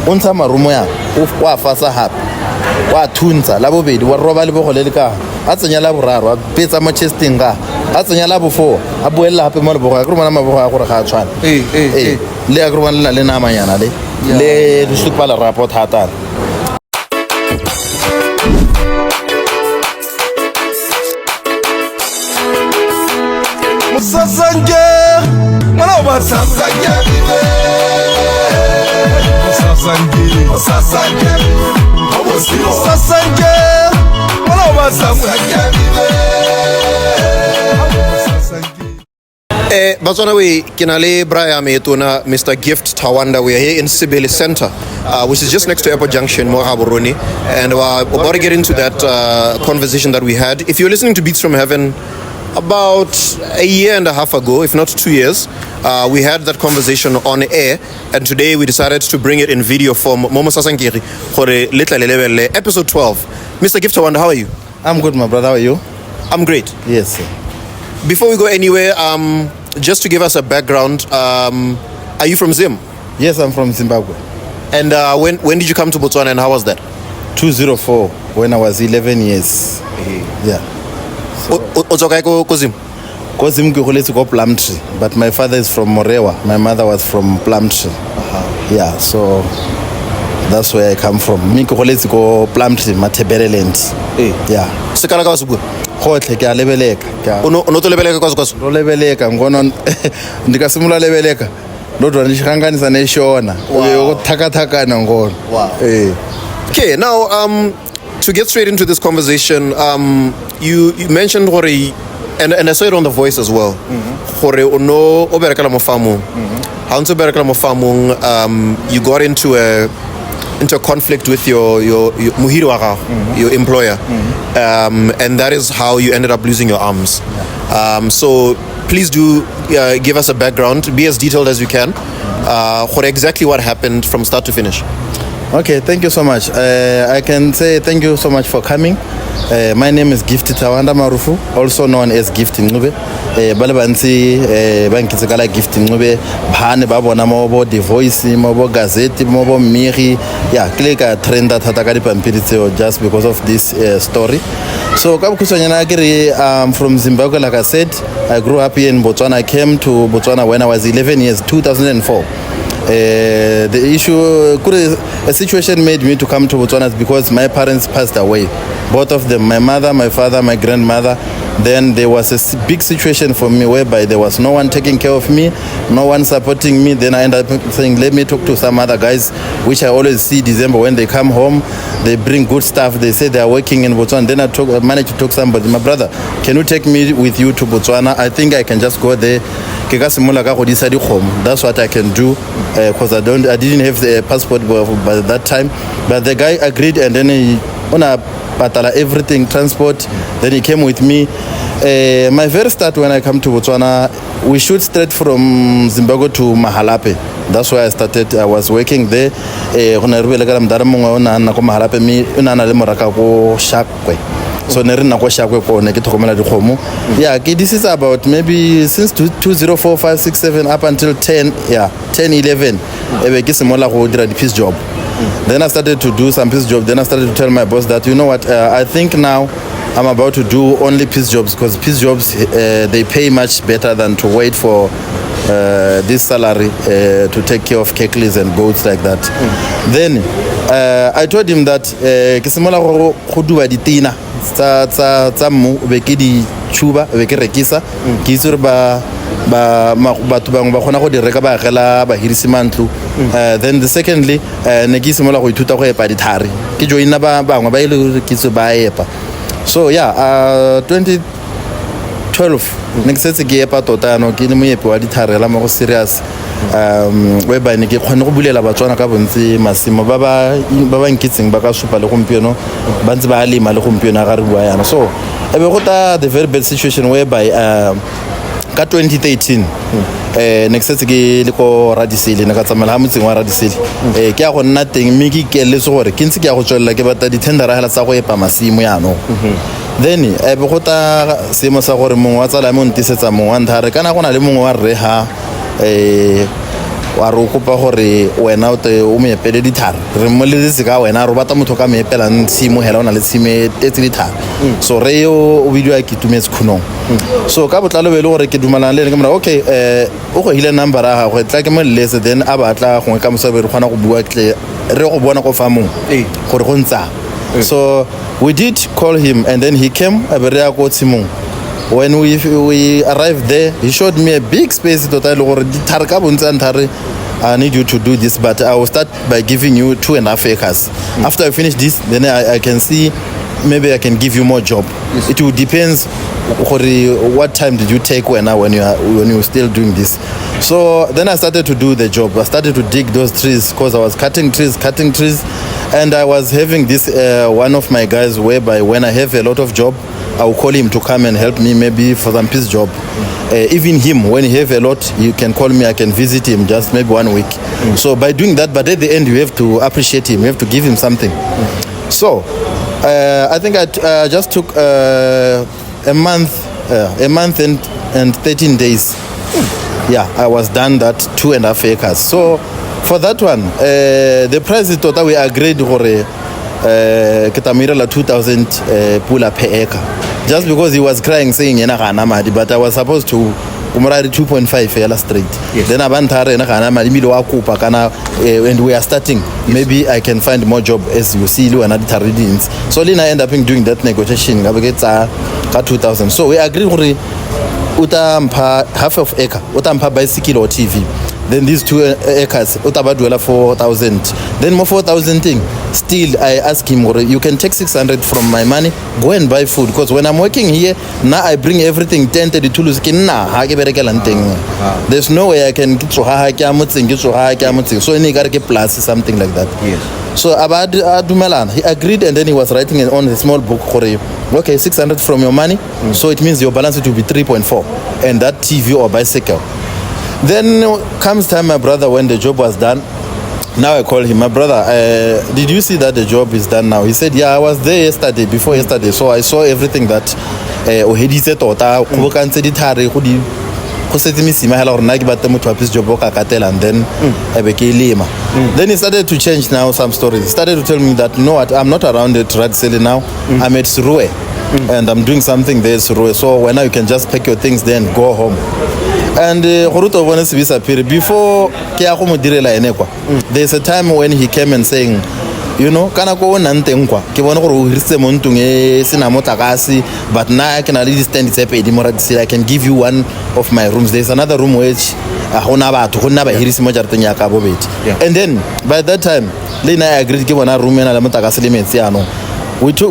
o ntsha marumo ya wa fasa hape wa thuntsa la bobedi wa roba le bogole le ka a tsenya la boraro a betsa mo chesting ga a tsenya la bofo a boela hape mo le bogo a re mabogo a gore ga a tshwana le a re le namanyana le supa le rapport hata Mosasankegi, mwana wa Mosasankegi, Mosasankegi, Mosasankegi, Mosasankegi, mwana wa Mosasankegi. Batswana we kinale braya metona Mr. Gift Tawanda. We are here in Sibele Center, which is just next to Airport Junction, Mohaburoni, and we're about to get into that conversation that we had. If you're listening to Beats from Heaven about a year and a half ago, if not 2 years, we had that conversation on air, and today we decided to bring it in video form. Mosasankegi for episode 12. Mr. Gift Tawanda, how are you? I'm good, my brother. How are you? I'm great. Yes, sir. Before we go anywhere, just to give us a background, are you from Zim? Yes, I'm from Zimbabwe. And when did you come to Botswana, and how was that? 2004, when I was 11 years. Yeah. Kozim ke go Plumtree, but my father is from Morewa. My mother was from Plumtree. Yeah, so that's where I come from. Mi ke go Plumtree, Matebeleland. Yeah. Sekala ka subu. Khotle ke a lebeleka. Ono to lebeleka kwazo. Lo lebeleka ngono ndikasimula lebeleka. Lodwa ndishikanganisa neshona. Uyo thakathakana ngono. Wow. Okay, now to get straight into this conversation, you mentioned Hore, and I saw it on the voice as well. Hore ono oberekala mo famung. Hanto berekala mo famung, you got into a conflict with your muhiri waka, your employer, and that is how you ended up losing your arms. So please do give us a background, be as detailed as you can, for exactly what happened from start to finish. Okay, thank you so much. I can say thank you so much for coming. My name is Gift Marufu, also known as Gift Ngube. Balabansi bankitsekala Gift Ngube, bhane ba bona mo bo The Voice, mo bo Gazette, mo bo Miri. Yeah, click a trend that hatakadi pampiritseo just because of this story. So I'm from Zimbabwe, like I said. I grew up here in Botswana. I came to Botswana when I was 11 years, 2004. A situation made me to come to Botswana because my parents passed away, both of them, my mother, my father, my grandmother. Then there was a big situation for me whereby there was no one taking care of me, no one supporting me. Then I ended up saying, let me talk to some other guys, which I always see December when they come home, they bring good stuff. They say they are working in Botswana. Then I managed to talk to somebody, my brother, can you take me with you to Botswana? I think I can just go there. That's what I can do because I didn't have the passport by that time. But the guy agreed, and then he patala everything, transport. Then he came with me. My very start when I come to Botswana, we shoot straight from Zimbabwe to Mahalape. That's why I started. I was working there. So yeah, this is about maybe since 2004, 5, 6, 7 up until 10, 11. The piece job. Then I started to do some piece job. Then I started to tell my boss that, you know what, I think now I'm about to do only piece jobs, because piece jobs they pay much better than to wait for this salary to take care of cattles and goats like that. Then I told him that kisimola go duba ditina tsa mu be ke di chuba be ke rekisa ke itse ba batho bangwe ba khona go di reka ba gela ba hirisi mantlu. Then the secondly ne ke simola go ithuta go epa dithari ke joina ba bangwe ba ile ke tse ba epa. So yeah, 2012 ne ke setse ke epa tota no ke le moepi wa dithari la mo go serious. Whereby ne ke khone go bulela batswana ka bontsi masimo ba nkitseng ba ka supa le gompieno ba ntse ba lema le gompieno ga re bua yana. So ebe go ta the very bad situation whereby ka 2013 ne ke setse ke le ko Radisile ne ka tsamela ha motseng wa Radisile ke ya go nna teng mme ke keletse gore ke ntse ke ya go tswella ke bata di tender hela tsa go epa masimo yana. Then ebe go ta semo sa gore mongwe wa tsala mo ntisetsa mongwe wa nthare kana go na le mongwe wa Rre wa re o kopa gore wena o mo epele dithara re mmoleletse ka wena re batla motho ka mo epelang tshimo hela ona le tshime tetse dithara so re yo o video ke tumetse khunong so ka botlalo be le gore ke dumalana le ene ke mara okay o go hile number a go tla ke mo letse then a batla go ka mosabe re khona go bua tle re go bona go famong gore go ntsa so we did call him and then he came a be re ya go tshimong. When we arrived there, he showed me a big space. I need you to do this, but I will start by giving you 2.5 acres. After I finish this, then I can see maybe I can give you more job. Yes. It will depends what time did you take when you were still doing this. So then I started to do the job. I started to dig those trees because I was cutting trees, and I was having this one of my guys whereby when I have a lot of job, I will call him to come and help me maybe for some piece job. Even him, when he have a lot, you can call me, I can visit him just maybe 1 week. So by doing that, but at the end you have to appreciate him, you have to give him something. So I think I just took a month and 13 days. Yeah, I was done that 2.5 acres. So for that one, the price is total we agreed for Ketamirala 2,000 pula per acre. Just because he was crying saying but I was supposed to 2.5 straight. Yes. Then and we are starting. Maybe I can find more job as you see and so Lina end up doing that negotiation 2,000. So we agreed half of acre utampa bicycle or TV. Then these 2 acres utabadwela 4,000. Then more 4,000 thing. Still I ask him, you can take 600 from my money, go and buy food, because when I'm working here now I bring everything 10-32 there's no way I can get so any get plus something like that. Yes. So Adumalan, he agreed, and then he was writing it on a small book. Okay, 600 from your money, so it means your balance will be 3.4, and that TV or bicycle. Then comes time, my brother, when the job was done. Now I call him, my brother, did you see that the job is done now? He said, yeah, I was there before yesterday, so I saw everything that and then he started to change now some stories. He started to tell me that, you know what, I'm not around at Radsele now, I'm at Surue, and I'm doing something there at Surue, so when now you can just pack your things there and go home. And before there's a time when he came and saying, you know, but now I can at least stand I can give you one of my rooms. There's another room which and then by that time Lena agreed to give one room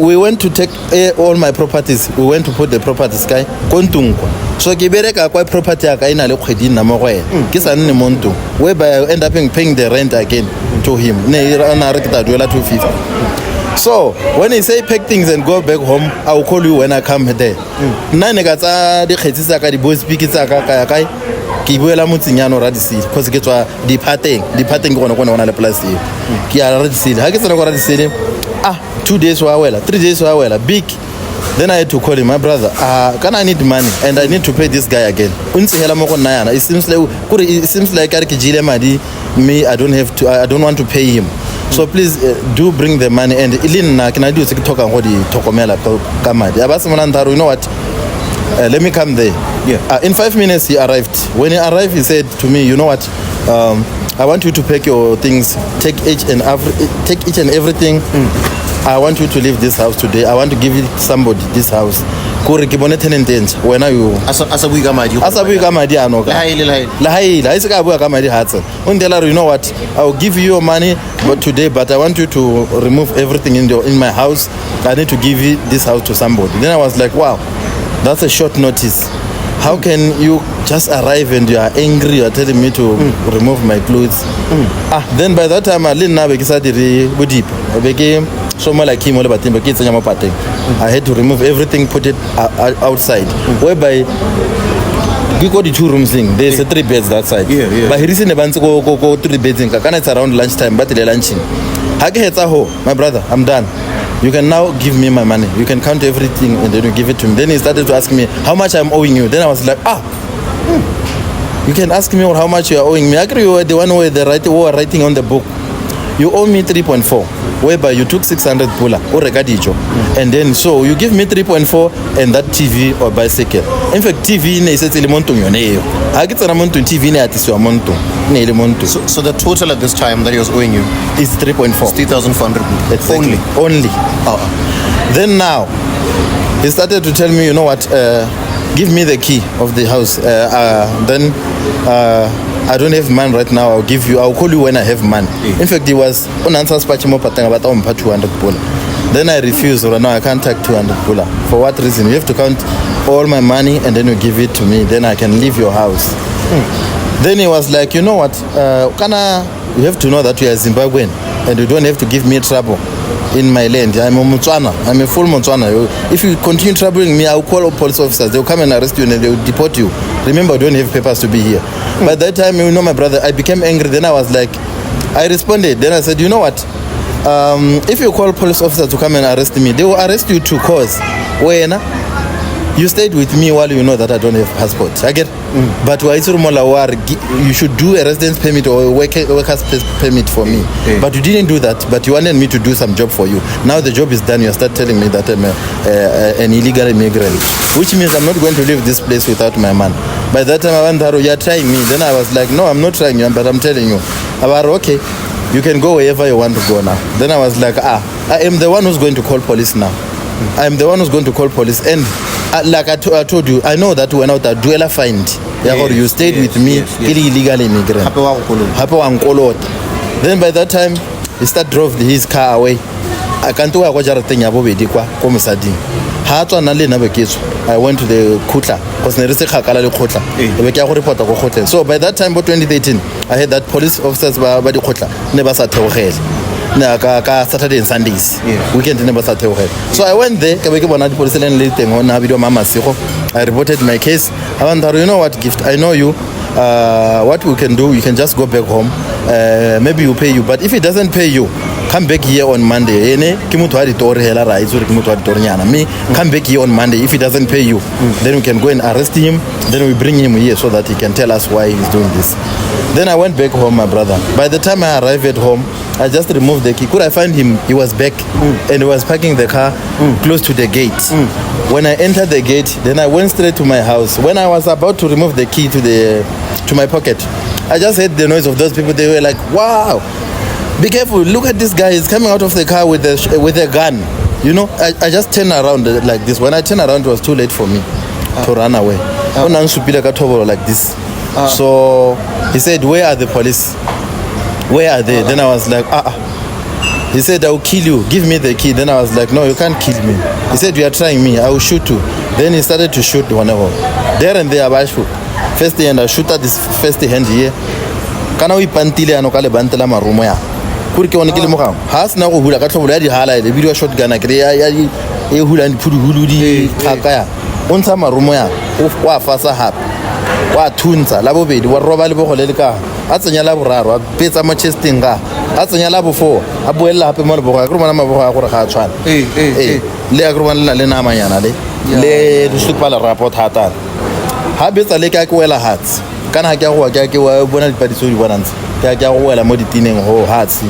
we went to take all my properties. We went to put the properties guy so kibereka kwa property aka ina le kgwedi na mo go ena ke sa nne monto whereby I end up paying the rent again to him ne ana re kita duela 250. So when he say pack things and go back home, I will call you when I come there. Nna ga tsa di kgetsi tsa ka di boys speak tsa ka ka kai ke buela motsinyano Radisile because ke tswa departing gona le place ke ya Radisile ha ke tsena go Radisile 2 days wa wela 3 days wa wela big. Then I had to call him, my brother, can I need money and I need to pay this guy again. It seems like me, I don't want to pay him. So please do bring the money and can I do talk about you know what? Let me come there. Yeah. In 5 minutes he arrived. When he arrived, he said to me, you know what? I want you to pack your things, take each and everything. I want you to leave this house today. I want to give it somebody this house. When are you? You know what? I will give you your money, but today. But I want you to remove everything in my house. I need to give you this house to somebody. Then I was like, wow, that's a short notice. How can you just arrive and you are angry? You are telling me to remove my clothes. Then by that time I didn't have I became someone like him. I had to remove everything, put it outside. Whereby we got the 2 rooms thing. There's 3 beds that side. But he recently went to go 3 beds in. It's around lunchtime, but they're lunching. My brother, I'm done. You can now give me my money. You can count everything and then you give it to me. Then he started to ask me how much I'm owing you. Then I was like, You can ask me how much you are owing me. I agree, you were the one who were writing on the book. You owe me 3.4, whereby you took 600 pula or regadijo, and then so you give me 3.4 and that TV or bicycle. In fact, TV ne is elemonto yoneyo. I get elemonto TV ne atiswa monto ne elemonto. So the total at this time that he was owing you is 3.4. 3,400 exactly. Only. Then now he started to tell me, you know what? Give me the key of the house. Then I don't have money right now. I'll call you when I have money. In fact, he was on answer spachimo patanga but on 200 pula. Then I refused. No, I can't take 200 pula. For what reason? You have to count all my money and then you give it to me. Then I can leave your house. Then he was like, you know what? You have to know that you are Zimbabwean and you don't have to give me trouble in my land. I'm a Motswana. I'm a full Motswana. If you continue troubling me, I'll call police officers. They'll come and arrest you and they'll deport you. Remember, I don't have papers to be here. By that time, you know, my brother, I became angry. Then I was like, I responded. Then I said, you know what? If you call police officers to come and arrest me, they will arrest you too, cause when you stayed with me while you know that I don't have passport. I get, but you should do a residence permit or a worker's permit for me. But you didn't do that. But you wanted me to do some job for you. Now the job is done. You start telling me that I'm an illegal immigrant, which means I'm not going to leave this place without my man. By that time, I went, you're trying me. Then I was like, no, I'm not trying you, but I'm telling you. Okay, you can go wherever you want to go now. Then I was like, I am the one who's going to call police now. I'm the one who's going to call police. And like I told you, I know that when I duela find, you stayed with me, illegal immigrant. Then by that time, he started drove his car away. I can't do a I went to the Kutla because so by that time, 2018, I had that police officers by the Kutla never sat Saturday and Sundays. Weekend never sat. So I went there. I reported my case. I went there, you know what, Gift? I know you. What we can do, you can just go back home. Maybe you pay you, but if it doesn't pay you, come back here on Monday. Me, come back here on Monday. If he doesn't pay you, then we can go and arrest him. Then we bring him here so that he can tell us why he's doing this. Then I went back home, my brother. By the time I arrived at home, I just removed the key. Could I find him? He was back and he was parking the car close to the gate. When I entered the gate, then I went straight to my house. When I was about to remove the key to my pocket, I just heard the noise of those people. They were like, wow, be careful. Look at this guy. He's coming out of the car with a gun. You know, I just turned around like this. When I turned around, it was too late for me to run away. Like this. So he said, where are the police? Where are they? Then I was like, He said, I will kill you. Give me the key. Then I was like, no, you can't kill me. He said, you are trying me. I will shoot you. Then he started to shoot whenever. There and there, I shoot. First hand, I shoot at this first hand here. Kana we pantile anokale bantela marumo ya. Kuri ke onekile mo gang. Ha sna go hula ka tlhobola di hala ile video shotgun a kre ya e hula di phudu di khaka ya. O ntsha marumo ya. O wa fasa hape. Wa thuntsha la bobedi wa roba le bogole le ka. A tsenya la boraro a petsa ma chesting ga. A tsenya la bo4 a boela hape mo le boga. Ke rona maboga a gore ga a tshwana. Le a gore le namanyana le supa la rapport hata. Ha betsa le ka ke wela hats. Kana ha ke go ke wa bona dipadiso di bonantse. Ke go wela mo ditineng ho hats.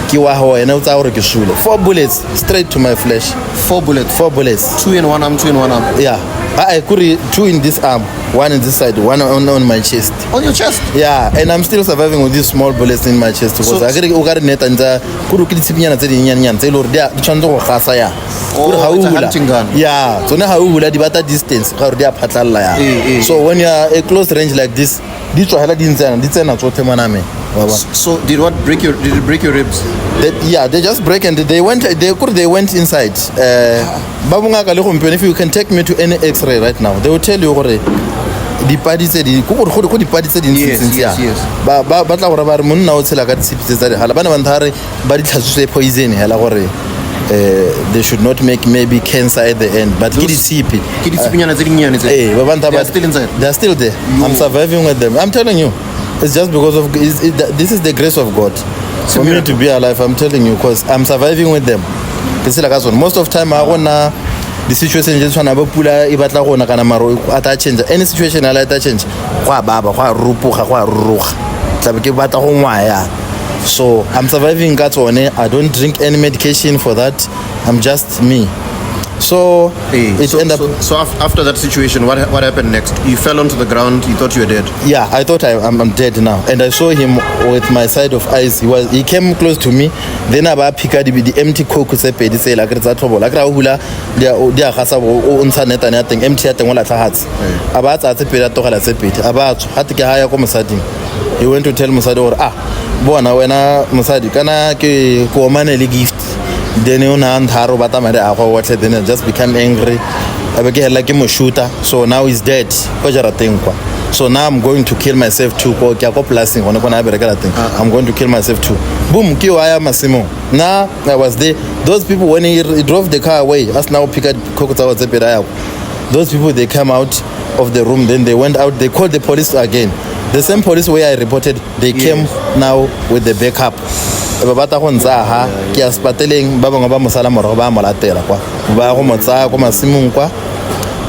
Ke wa ho ena o tsa gore ke shule. 4 bullets straight to my flesh. 4 bullets. 2 in one arm, 2 in one arm. Yeah. I could 2 in this arm, 1 in this side, 1 on my chest. On your chest? Yeah, and I'm still surviving with these small bullets in my chest because I got net and kuru kitipinyana tse dinyanyan tse lore dia tshwanetse go gasa ya. Oh, it's a hunting gun. Yeah, so now how will di bata distance ga re dia phatlalla ya. So when you are at close range like this, di tswahela di tsena tsotlhe maname. So did it break your ribs? They just break and they went inside. If you can take me to any X-ray right now, they will tell you the party said yes. They should not make maybe cancer at the end, but they're still inside. They're still there. I'm surviving with them. I'm telling you, it's just because of this is the grace of God for me to be alive. I'm telling you, because I'm surviving with them. Most of the time I wanna the situation just tshwana ba pula e batla gona kana maro a ta change any situation a la ta change go a baba go a rupuga go a ruruga tlabe ke batla go ngwaya. So I'm surviving ka tsone. I don't drink any medication for that. I'm just me. So after that situation, what happened next? You fell onto the ground. You thought you were dead. Yeah, I thought I'm dead now, and I saw him with my side of eyes. He came close to me. Then I picked the empty coke. He say like it's a trouble. Like hula, dia khasa o internet and nothing empty at wala hats. About at the pera to hala sepit. About hatike haya ko musadi. He went to tell Musadi or bona wena Musadi kana ke ko manele gift. Then you know haro bata mare a go watle then I just become angry. I became like him shooter. So now he's dead. So now I'm going to kill myself too. I'm going to kill myself too. Boom, kiwaya masimo. Now I was there. Those people when he drove the car away, as now pick up those people they come out of the room, then they went out, they called the police again. The same police where I reported, they came now with the backup. Babata go ntsaha ke ya spateleng ba bangwe ba mosala morogo ba molatela kwa ba go motsa go masimong kwa.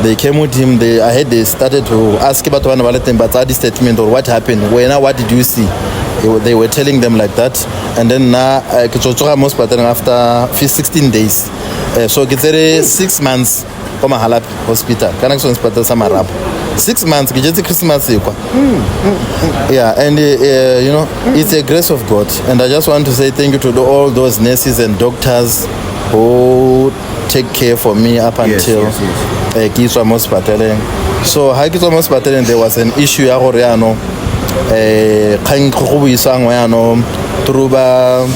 They came with him. They started to ask batho bana ba le teng ba tsa statement or what happened, what did you see. They were telling them like that, and then na ke tsotsoga mo spateleng after 16 days. So ke tsere 6 months ko Mahala hospital kana ke so hospital sa Marapo 6 months ke jetse Christmas kwa. Yeah, and you know, it's a grace of God, and I just want to say thank you to all those nurses and doctors who take care for me up until ke tswa mo hospital. So ha ke tswa mo hospital there was an issue ya gore ya no kgang go buisang ya no through ba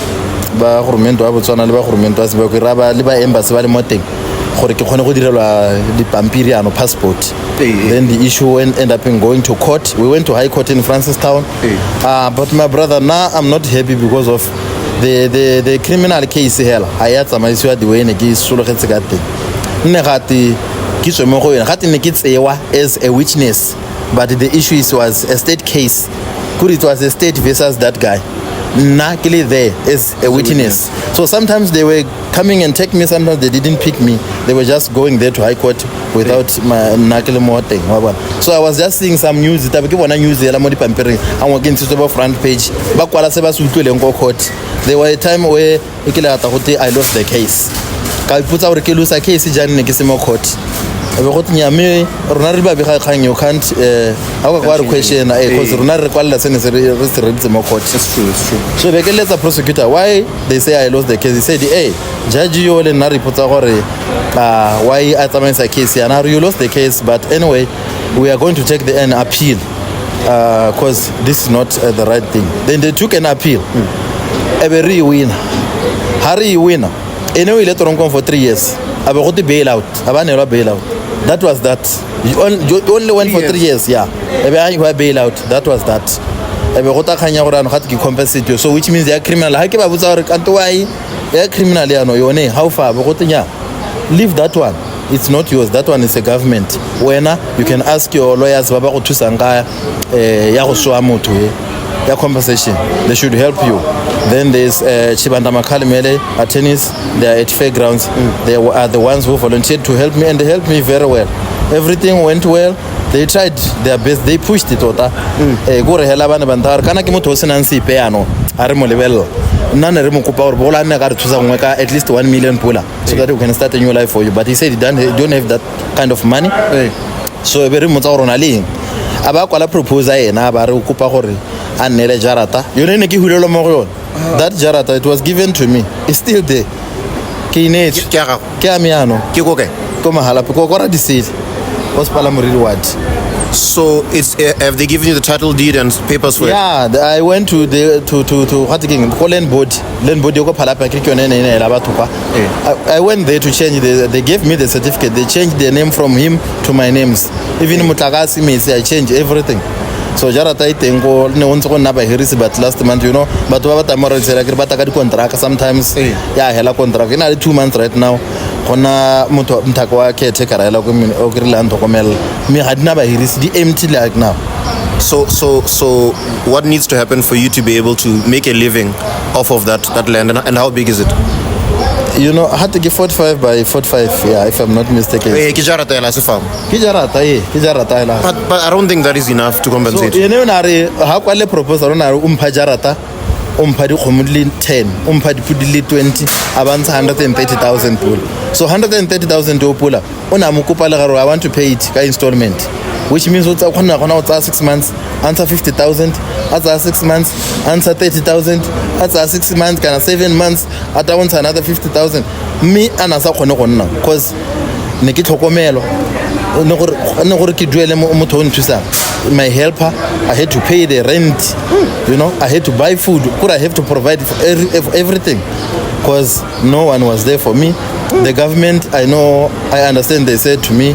goromento wa Botswana le ba goromento wa Sebokeng ba le ba embassy ba le mo teng gore ke khone go direlwa dipampiri ano passport. Then the issue ended up going to court. We went to high court in Francistown. But my brother, now I'm not happy because of the criminal case here. I had some issue the way negi sologetse ka teng. Nne gati ke tswe mo go yena gati ne ke tsewa as a witness, but the issue was a state case. Could it was a state versus that guy. Nakili there as a witness. So sometimes they were coming and take me, sometimes they didn't pick me. They were just going there to high court without my nakili more thing. So I was just seeing some news. Itabe ke bona news ya la mo dipampiri. I'm working to front page. Ba kwala se ba sutlwele ngo court. There was a time where ikile ata gote I lost the case. Ka iputsa gore ke lose case jane ne ke se mo court. Ebe go tnyame rona re ba be ga kgang you can't ha go kwa question because rona re kwalla se ne se re mo court. It's true. So they let the prosecutor why they say I lost the case. He said hey judge you le na report gore why I tsamaya case ya na you lost the case, but anyway we are going to take an appeal because this is not the right thing. Then they took an appeal. Ebe re winner Harry winner anyway let on for 3 years. Abe go te bail out abanelwa bail out. That was that. You only went for 3 years. Yeah. Ebe I were bail out. That was that. Ebe go ta khanya gore ano ga ke compensate you. So which means they are criminal. Ha ke ba botsa gore kanto why they are criminal ya no yone how far go tenya leave that one. It's not yours. That one is a government. Wena you can ask your lawyers ba ba go thusa nga ya go swa motho ya compensation. They should help you. Then there's Chibanda Makalimele attorneys. They are at fairgrounds. They are the ones who volunteered to help me, and they helped me very well. Everything went well. They tried their best. They pushed it. Go rehela bana bandar kana ke motho sena nsi pe ano are mo level nna re mo kopa gore bola nna ka re thusa ngwe ka at least 1 million pula so that we can start a new life for you, but he said he don't have that kind of money. So be re mo tsa gore na leng aba kwala proposal ena ba re kopa gore a nnele jarata yone ne ke hulelo mo go yone. That jarata it was given to me, it's still there. Ke inetse ke a miano Ke go kae? ko Mahala ko ra di city hospital moriri ward. So it's have they given you the title deed and papers for it? Yeah, I went to what again? Land board go palapa ke yone ne la batho kwa. I went there to change they gave me the certificate. They changed the name from him to my names. Even Mutlagasi me say I changed everything. So jarata itengo ne ontse go nna ba hirisi, but last month you know batho ba bata mara tsela ke bata ka di contract sometimes ya hela contract ina le 2 months right now gona motho mthako wa ke take ra ela go mine o ke rile nthokomela me ga dina ba hirisi di empty like now. So what needs to happen for you to be able to make a living off of that land, and how big is it? You know, I had to give 45 by 45, yeah, if I'm not mistaken. Ke jarata ya la se farm. Ke jarata ela. But I don't think that is enough to So, compensate. you know, ha kwa le proposal na umpha jarata, umpha di khomudli 10, umpha di pudili 20, abanza 130,000 pool. So 130,000 to pula. Una mo kopa le garo, I want to pay it ka installment. Which means o tsa khona gona o tsa 6 months, answer 50,000, atsa 6 months, answer 30,000, atsa 6 months kana 7 months, ata wants another 50,000. Me ana sa khone go nna cause ne ke tlhokomelo. Ne gore ke duele motho o nthusa. My helper, I had to pay the rent, you know, I had to buy food, could I have to provide for everything because no one was there for me. The government, I understand they said to me,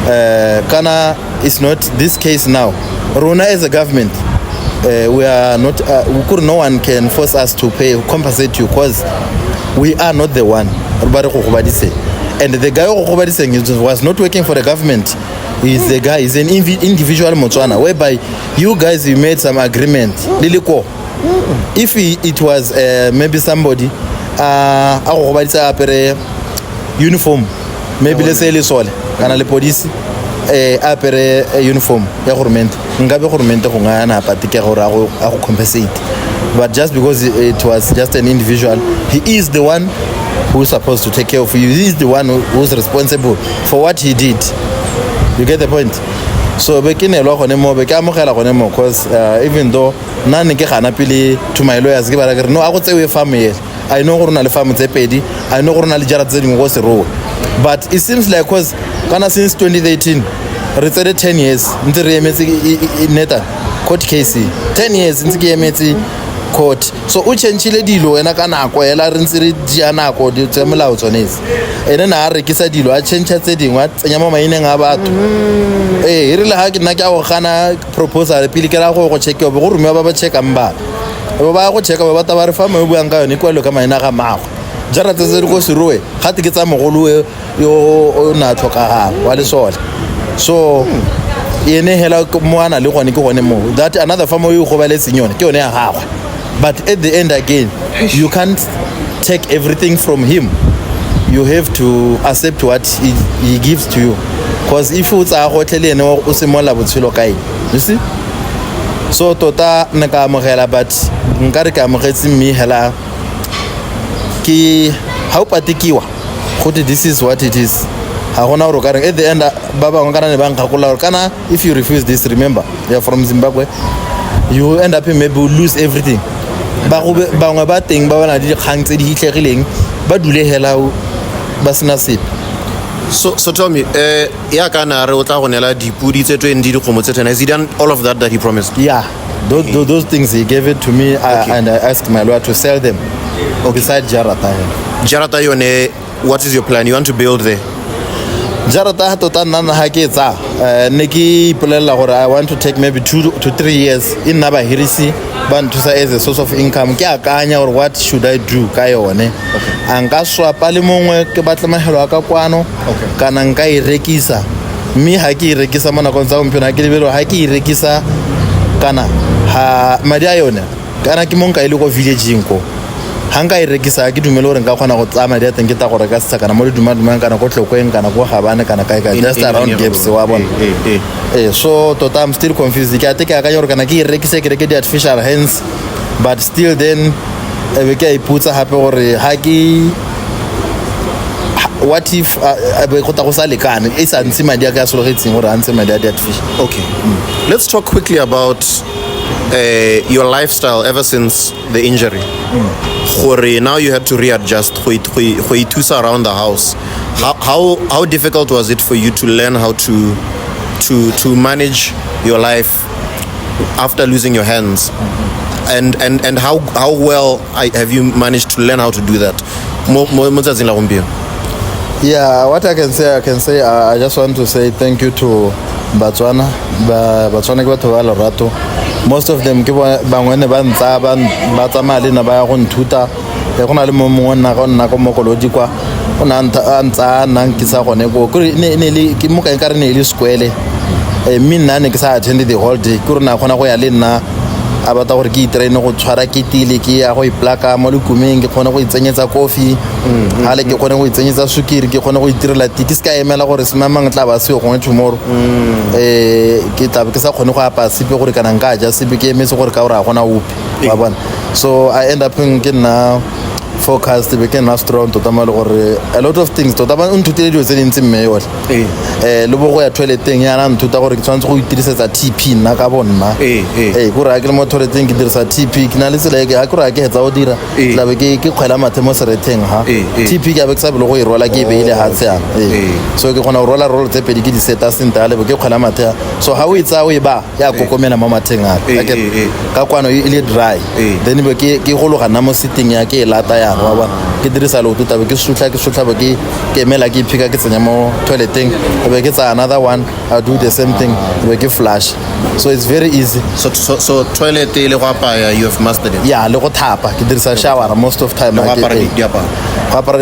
Kana is not this case now. Rona as a government, we are not, no one can force us to compensate you because we are not the one. And the guy who was not working for the government. He's the guy, he's an individual Motswana, whereby you guys, you made some agreement. If it was maybe somebody, uniform, maybe let's say le police, apere uniform, compensate. But just because it was just an individual, he is the one who's supposed to take care of you. He is the one who's responsible for what he did. You get the point? So bekine lo gone mo be ka amogela gone mo because even though nna ke gana pele to my lawyers ke ba re no a go tsewe farm here. I know gore na le farm tse pedi, I know gore na le jara tse dingwe go se ro. But it seems like cause kana since 2018 re tsere 10 years ntse re emetse neta court case 10 years ntse ke emetse court. So o change dilo wena ka nako ela re ntse re dia nako di tse molao tsonetse ene na re ke sa dilo a change tse dingwe a tsenya mo maineng a batho e re le ha ke nna ke a go gana proposal pele ke ra go check go rumiwa ba check amba ba go check ba ta ba re fa mo buang ka yone kwalo ka maina ga mago jara tse go seroe ga te ke tsa mogolo yo na tlhoka wa le sole. So ene hela mo ana le gone ke gone mo that another farmer yo go ba le senyone ke yone ya gagwe. But at the end again, you can't take everything from him. You have to accept what he gives to you. Because if it's a hotel, you see? So tota naka mogela but nkare ka mogetse me hela ki how patikiwa. This is what it is. At the end, Baba if you refuse this, remember, you're from Zimbabwe, you end up maybe lose everything. Bangwe ba teng ba bana di kgang tse di hitlegileng ba dule hela ba sena sepe. So tell me, ya kana re o tla go nela dipudi tse 20 di kgomo tse 10. Has he done all of that he promised? Yeah, those things he gave it to me. And I asked my lawyer to sell them. Beside Jarata. Jarata yone, what is your plan? You want to build there? Jarata tota nna ha ke tsa neki ipolela gore I want to take maybe 2 to 3 years in naba hirisi ba nthusa as a source of income ke akanya gore what should I do ka yone anka swapa le mongwe ke batla mahelo aka kwano kana nka irekisa mi ha ke irekisa mona kon tsa mpona ke lebelo ha ke irekisa kana ha madi a yone kana ke monka ile go village ko hanga irekisa ke dumelo gore nka khona go tsama dia teng ke ta gore ka se kana mo le dumang kana go tlhokweng kana go gabane kana kai just around gaps wa bona so tota I'm still confused ke ate ke akanya gore kana ke irekisa ke reke di artificial hands but still then be ke iputsa hape gore ha ke what if go ta go sa lekane e sa ntse madi a ka sologetseng gore a ntse madi a di artificial. Okay, let's talk quickly about your lifestyle ever since the injury. Now you had to readjust around the house. How difficult was it for you to learn how to manage your life after losing your hands? And how well have you managed to learn how to do that? Yeah, what I can say, I just want to say thank you to Botswana most of them ke bangwene ba ntsa ba tsamale na ba go nthuta e gona le mo nna go nna go mokolodi kwa ona ntsa nna ke sa gone go ne le ke mo ka nkare ne le square mi nna ne ke sa attend the whole day ke rona gona go ya le nna a batla gore ke itraine go tshwara ketile ke ya go iplaka mo lekumeng ke kgone go itsenyetsa coffee hale ke kgone go itsenyetsa sukiri ke kgone go itirela tiki ska emela gore semamang tla ba se go tomorrow ke tla ke sa kgone go apa sipe gore kana nka ja sipe ke emetse gore ka gore a gona upi wa bona so I end up ke na focused be ke na strong tota male gore a lot of things tota ba nthutile dio tse dintsi mme yohle le bo go ya toileteng ya na nthuta gore ke tshwantse go itirisetsa TP nna ka bonna gore a ke le mo toileteng ke dirisa TP ke na le tsela ke a gore a ke hetsa o dira tla be ke kgwela mathe mo sereteng ha TP ke a be ke sa bele go e rola ke beile ha tsena so ke gona go rola roll tse pedi ke di seta senta le be ke kgwela mathe so ha o itsa o e ba ya kokomela mo matheng a ka kwano ile dry then be ke go logana mo sitting ya ke lata ya wa ba ke dirisa lo tuta be ke sutla be ke emela ke phika ke tsenya mo toileteng be ke tsa another one I do the same thing be ke flush so it's very easy so toilet le go apaya you have mastered it yeah le go thapa ke dirisa shower most of time go apara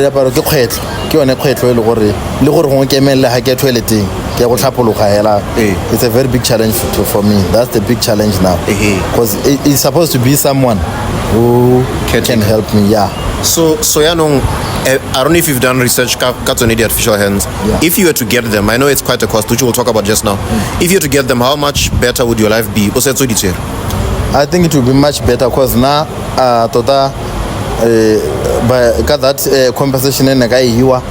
diaparo ke kgwetlo ke yone kgwetlo le gore go ke emela ha ke toileteng ke go tlhapologa hela it's a very big challenge for me that's the big challenge now because it's supposed to be someone who can help me so yanong I don't know if you've done research cuts on the artificial hands. If you were to get them, I know it's quite a cost, which we'll talk about just now. If you were to get them, how much better would your life be? I think it would be much better because now tota by that compensation in the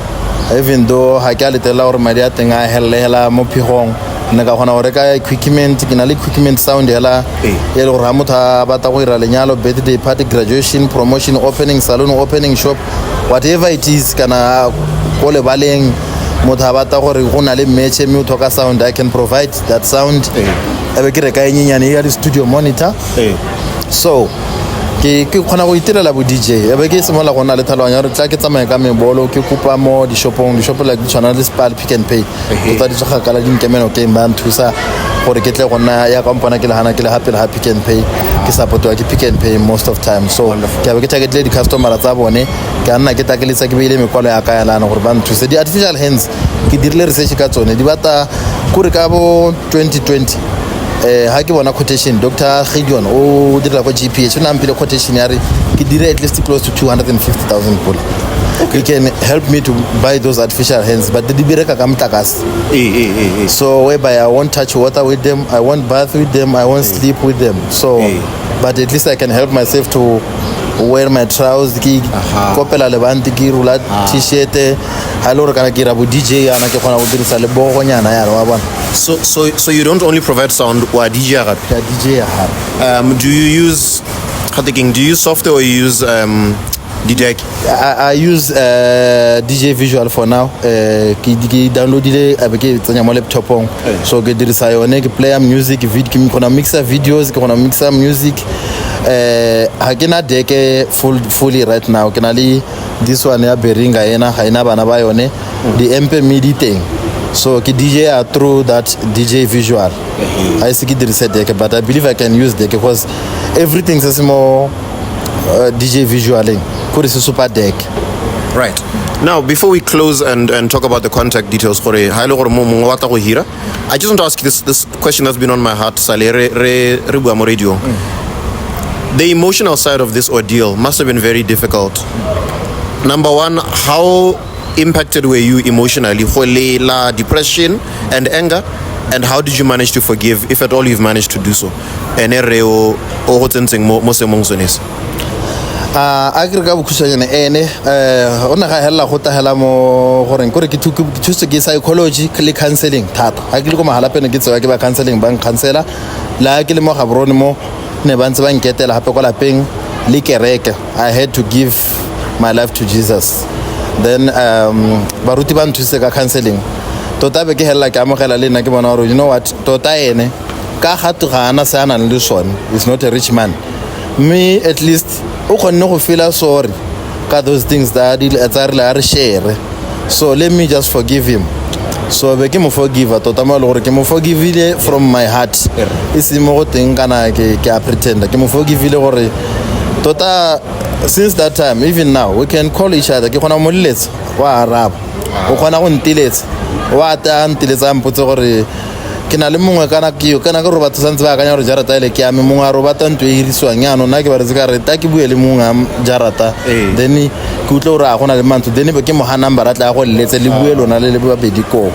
even though ha ke a letela gore madi a teng a hellela mo phigong nna ka gona gore ka equipment ke na le equipment sound hela e le gore ha motho a batla go ira lenyalo birthday party graduation promotion opening salon opening shop whatever it is kana go le baleng motho a batla gore go na le match me o thoka sound I can provide that sound ebe ke reka enyenyane ya studio monitor so ke khona go itirela bo DJ ebe ke semola gona le thalwanya re tla ke tsamaya ka mebolo ke kupa mo di shopong like tshwana le Spal Pick and Pay tota di tsoga kala dinkemeno ke mba nthusa gore ke tle gona ya kampana ke le hana ke le happy Pick and Pay ke supportwa ke Pick and Pay most of time so ke ebe ke targetle di customer tsa bone ke nna ke takeletsa ke beile mekwalo ya ka ya lana gore ba nthuse di artificial hands ke dirile research ka tsone di bata kore ka bo 2020 ha ke bona quotation Dr. Gideon o dira go GPH o nampile quotation ya re ke dire at least close to 250,000 people he can help me to buy those artificial hands but di bereka ka mtakas so whereby I won't touch water with them I won't bath with them I won't sleep with them so but at least I can help myself to wear my trousers ki kopela le bandi ki rula t-shirt ha lo re kana ke ra bo DJ ana ke gona go dirisa le bogo nyana ya wa bona so you don't only provide sound or DJ do you use software or you use DJ? I use DJ Visual for now ke downloadile abeke tsenya mo laptopong so ke dirisa yone ke play music video ke kona mixa videos ke kona mixa music ha ke na deck fully right now ke na le this one ya beringa ena ga ina bana ba yone di MP MIDI thing so ke DJ through that DJ Visual I see ke dirisa deck but I believe I can use deck because everything is more DJ Visualing could is a super deck. Right. Now, before we close and talk about the contact details, I just want to ask you this question that's been on my heart. Radio. The emotional side of this ordeal must have been very difficult. Number one, how impacted were you emotionally? Depression and anger? And how did you manage to forgive, if at all you've managed to do so? Agrika bukusanyana ene ona ga hella go tahela mo gore nkore ke thuso ke psychology le counseling thata ha ke le go mahala pene ke tsewa ke ba counseling bank counselor la ke le mo gaborone mo ne ba ntse ba nketela hape kwa lapeng le kereke I had to give my life to Jesus then baruti ba nthuse ka counseling tota be ke hella ke amogela le nna ke bona gore you know what tota ene ka gatu ga ana sa ana le sone is not a rich man me at least o kgonne go feel sorry ka those things that are share so let me just forgive him so be ke mo forgive tota mo le gore ke mo forgive from my heart isi mo go teng kana ke a pretend ke mo forgive le gore tota since that time even now we can call each other ke gona mo let's wa araba o gona go ntiletsa wa ta ntiletsa mpotse gore ke na le mongwe kana ke re batho santse ba akanya gore jarata ile ke ya me mongwe a robata ntwe e hirisiwang yana nna ke ba re se ka re ta ke bue le mongwe a jarata then ke utlwe gore a gona le mantso then ke mo ha number a tla go letse le bue lona le babedi ko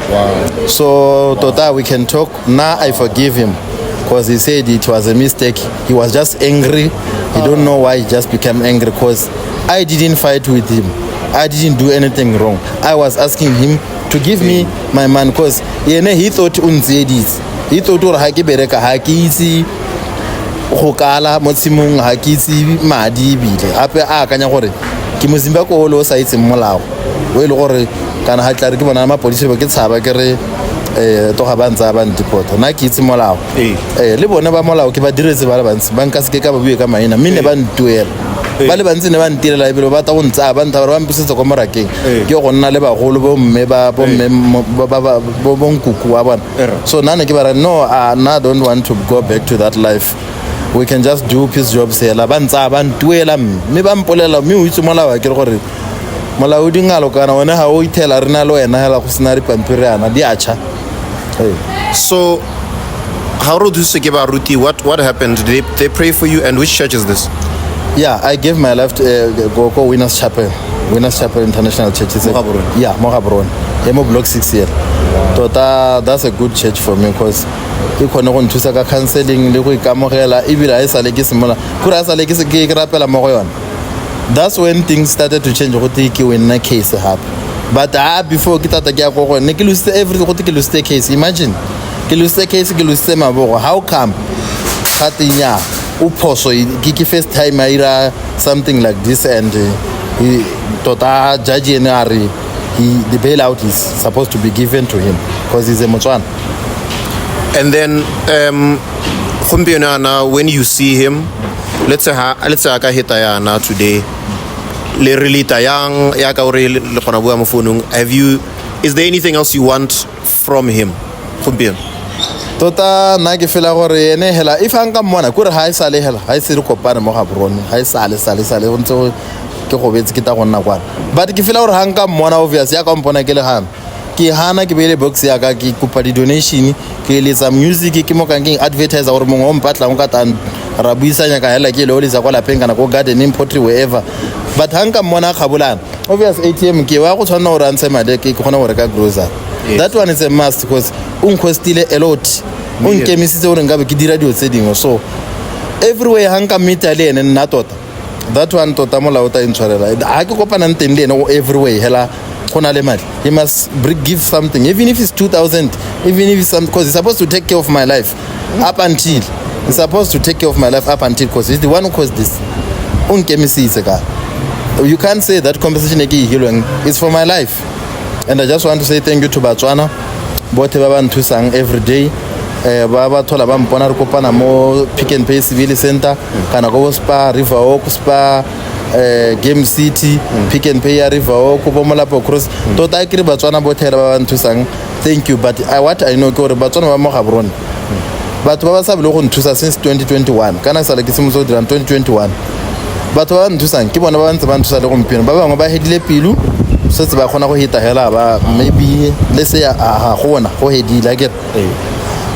so tota we can talk now. I forgive him because he said it was a mistake. He was just angry. He don't know why he just became angry because I didn't fight with him. I didn't do anything wrong. I was asking him to give me my man because he thought unzedis. He thought or haki bereka haki si hokala motsimong haki si madi bile. Ape a kanya gore ke mozimba ko lo sa itse molao. O ile gore kana ha tla re ke bona ma police ba ke tshaba ke re to ga bantsa ba ntipota na ke itse molao le bone ba molao ke ba diretse ba le bantsi banka se ke ka ba bue ka maina mme ne ba ntuela ba le bantsi ne ba ntirela ebile ba ta go ntsa ba ntaba ba mpisetsa ko morakeng ke go nna le bagolo bo mme ba nkuku wa bona so nana ke ba re no I don't want to go back to that life. We can just do peace jobs here la ba ntsa ba ntuela mme ba mpolela mme o itse molao ke re gore molao di ngalo kana wona ha o itela rena lo ena hela go sina ri pampiri ana di acha. So how do you say about Ruti? What happened? Did they pray for you, and which church is this? Yeah, I gave my life to go Winners Chapel International Church. Yeah, Mohabron. Emo Block 6 here. Tota, that's a good church for me because you can go to saka counseling, le go ikamogela ibila e sale ke simola. Kura sale ke se ke rapela mo go yona. That's when things started to change. Go take when na case happen. But before kita ta ke go ne ke lose everything go take lose case. Imagine. Ke lose case ke lose mabogo. How come? Khatinya uphoso ke first time I hear something like this and he tota judge enari the bailout is supposed to be given to him because he's a Motswana. And then when you see him, let's say aka hita na today le relita yang ya ka ore le gona bua mo phone is there anything else you want from him tota na ke fela gore ene hela if anga mona kore ha isale hela ha se re kopana mo Gaborone ha isale go ntse ke go betse ke ta gonna kwa but ke fela gore hanga mona obvious ya ka mpona ke le gana ke hana ke beile box ya ka ke kupa di donation ke letsa music ke mo kangeng advertiser gore mongwe o mpatla go ka tan ra buisanya ka hela ke le o letsa kwa lapeng kana go garden in pottery wherever but hanga mona khabulana obvious ATM ke wa go tshwana gore antse made ke gona gore ka grocer. That one is a must because unkostile a lot unkemisitse gore ngabe ke dira dio tse dingwe so everywhere hanga mita le ene nna tota that one tota mola o ta intshwarela ha ke kopana nteng le ene everywhere hela gona le mali he must give something even if it's 2000 even if it's some because he's supposed to take care of my life up until he's supposed to take care of my life up until because he's the one who caused this unkemisitse ka you can't say that compensation ke hilweng is for my life. And I just want to say thank you to Batswana bote ba ba nthusang every day ba thola ba mpona re kopana mo Pick and Pay Civil Center kana go Spa River Oak Spa Game City Pick and Pay ya River Oak bo Molapo Cross tota ke re Batswana bote ba ba nthusang thank you but what I know ke gore Batswana ba mo Gaborone batho ba ba sa bile go nthusa since 2021 kana sala ke semotso dira 2021 batho ba nthusang ke bona ba ntse ba nthusa le go mpino ba bangwe ba hedile pilu se ba khona go hita hela ba maybe let's say gona go hedile ke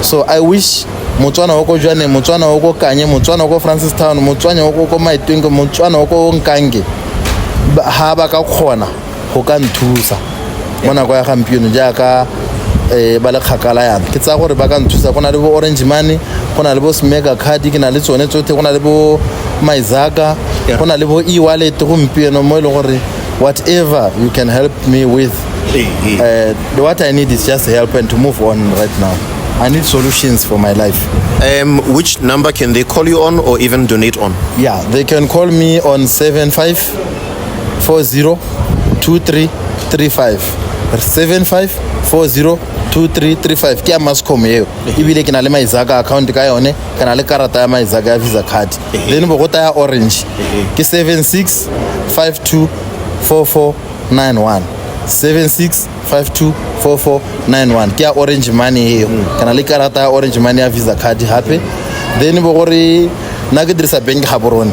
so I wish Motswana o go jwane Motswana o go kanye Motswana o go Francistown Motswana o go Maitwengo Motswana o go Nkange ha ba ka khona go ka nthusa mona go ya gampieno jaaka ba le khakala yana ke tsa gore ba ka nthusa gona le bo Orange Money gona le bo Smega Card ke na le tsone tsote gona le bo Maizaka gona le bo e-wallet go mpieno mo ile gore whatever you can help me with what I need is just help and to move on right now. I need solutions for my life. Which number can they call you on or even donate on? Yeah, they can call me on 75402335 75402335 ke Mascom eo ibile ke na le Maizaka account ka yone kana le karata ya Maizaka ya Visa card then bo gota ya Orange ke 76524491 76524491 ke ya Orange Money eo kana le karata ya Orange Money ya Visa card hape then bo gore na ke dirisa bank Gaborone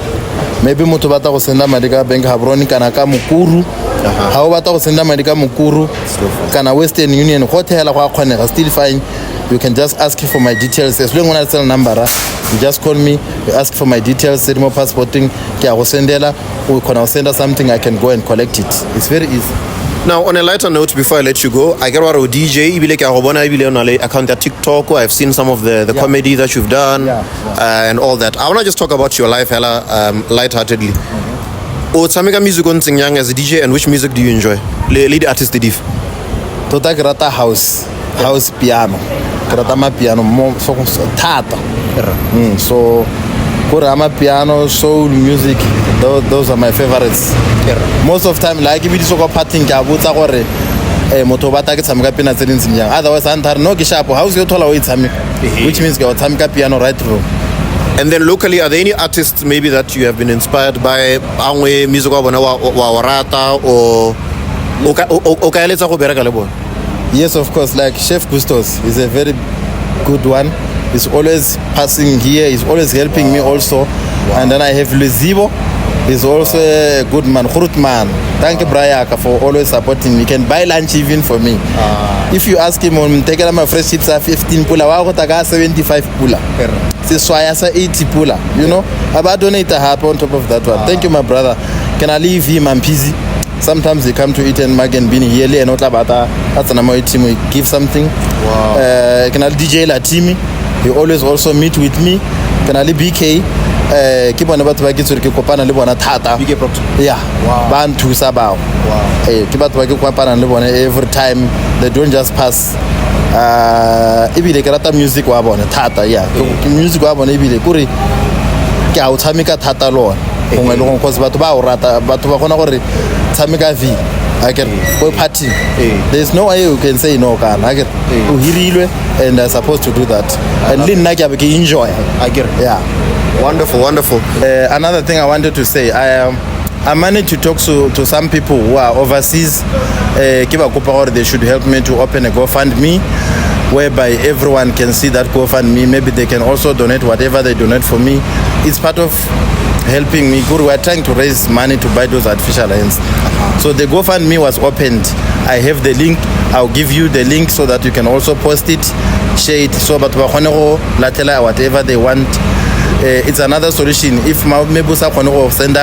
maybe motho ba ta go senda madi ka bank Gaborone kana ka Mukuru ha o ba ta go senda madi ka Mukuru kana Western Union go thela go a kgonega still fine you can just ask for my details. As long as I tell number, you just call me, you ask for my details, send me passporting, I will send something, I can go and collect it. It's very easy. Now, on a lighter note, before I let you go, I get what a DJ, account at TikTok, I've seen some of the comedy that you've done and all that. I want to just talk about your life, hella, lightheartedly. Samika music on Singyang as a DJ, and which music do you enjoy? Lead artist div. Tota grata house piano. Grata ma piano mo so tata. So Kurama piano, soul music, those are my favorites. Most of time, like if it's a party, kabuta gore motobata ke tsamika pina tse dintsi nyang. Otherwise antar no ke shapo house yo thola o itsamika, which means ke o tsamika piano right through. And then locally, are there any artists maybe that you have been inspired by? Angwe music wa bona wa rata or okaeletsa go bereka le bona? Yes, of course, like Chef Gustos is a very good one. He's always passing here, he's always helping me also. And then I have Luzibo, he's also a good man, Khurut man. Thank you, Brayaka, for always supporting me. He can buy lunch even for me. If you ask him, take my fresh chips are 15 pula, wa 75 pula. This why I say 80 pula, you know. I donate a half on top of that one. Thank you, my brother. Can I leave him? I'm busy. Sometimes they come to eat and mag and being yearly and not about that's an amount team we give something. Can I DJ Latimi? He always also meet with me. Can I BK? Keep on about to get to Kopana and live on a tata. BK Proctor. Yeah. Ban to Sabao. Keep about to get Kopana and live on every time. They don't just pass. Ibi de karata music wabon tata. Yeah. Music wabon ibi de kuri. Kya utamika tata lo. Because batuba rata batuba kona kore tamika v. I can go party. There's no way you can say no. Can I get and I'm supposed to do that. And Lin Naki enjoy. I get it. Yeah. Wonderful. Another thing I wanted to say, I managed to talk to some people who are overseas. They should help me to open a GoFundMe, whereby everyone can see that GoFundMe. Maybe they can also donate whatever they donate for me. It's part of helping me. We are trying to raise money to buy those artificial hands. So the GoFundMe was opened. I have the link. I'll give you the link so that you can also post it, share it. So but whatever they want. It's another solution. If maybe send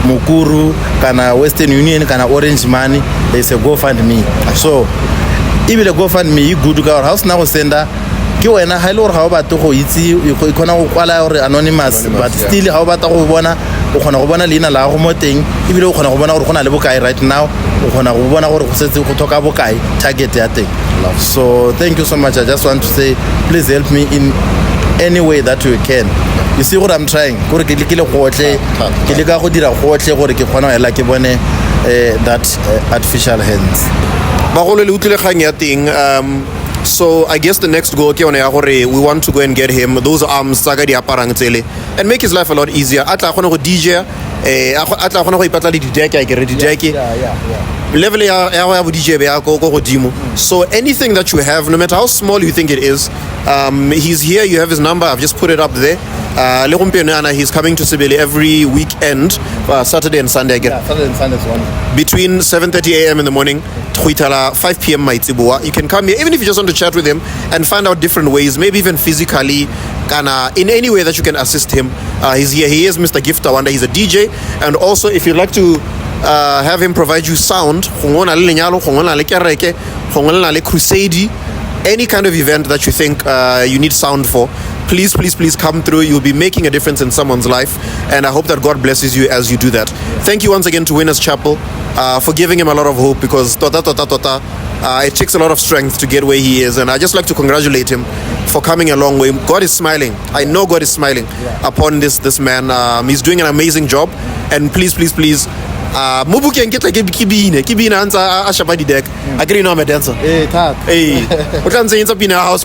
Mukuru, kana Western Union, kana Orange Money, there's a GoFundMe. So if the GoFundMe good to our house now sender. Kiwena hailo how about to itsi you kona go kwala or anonymous but still how about go bona o kgona go bona leina la go mo teng e bile o kgona go bona gore gona le bokae right now o kgona go bona gore go setse go thoka bokae target ya teng. So thank you so much. I just want to say please help me in any way that you can. You see what I'm trying gore ke le gotle ke le ka go dira gotle gore ke kgona ela ke bone that artificial hands ba go le utlile kgang ya teng. So I guess the next goal we want to go and get him those arms saga di aparang tsele and make his life a lot easier. Atla khona go DJ atla khona go ipatla di deck I get di deck level ya DJ be ya go godimo. So anything that you have, no matter how small you think it is, he's here, you have his number, I've just put it up there. He's coming to Sibele every weekend, Saturday and Sunday. Saturday and Sunday is one. Between 7:30 a.m. in the morning, 5 p.m. You can come here, even if you just want to chat with him and find out different ways, maybe even physically, in any way that you can assist him. He's here. He is Mr. Gift Marufu. He's a DJ, and also if you'd like to have him provide you sound, crusade, any kind of event that you think you need sound for, please come through. You'll be making a difference in someone's life, and I hope that God blesses you as you do that. Thank you once again to Winners Chapel for giving him a lot of hope, because it takes a lot of strength to get where he is, and I just like to congratulate him for coming a long way. God is smiling. I know God is smiling upon this man. He's doing an amazing job, and please Mubuki and get like kibine answer Ashabadi deck. I agree no I'm a dancer. Hey, Hey, what I'm saying is up in our house,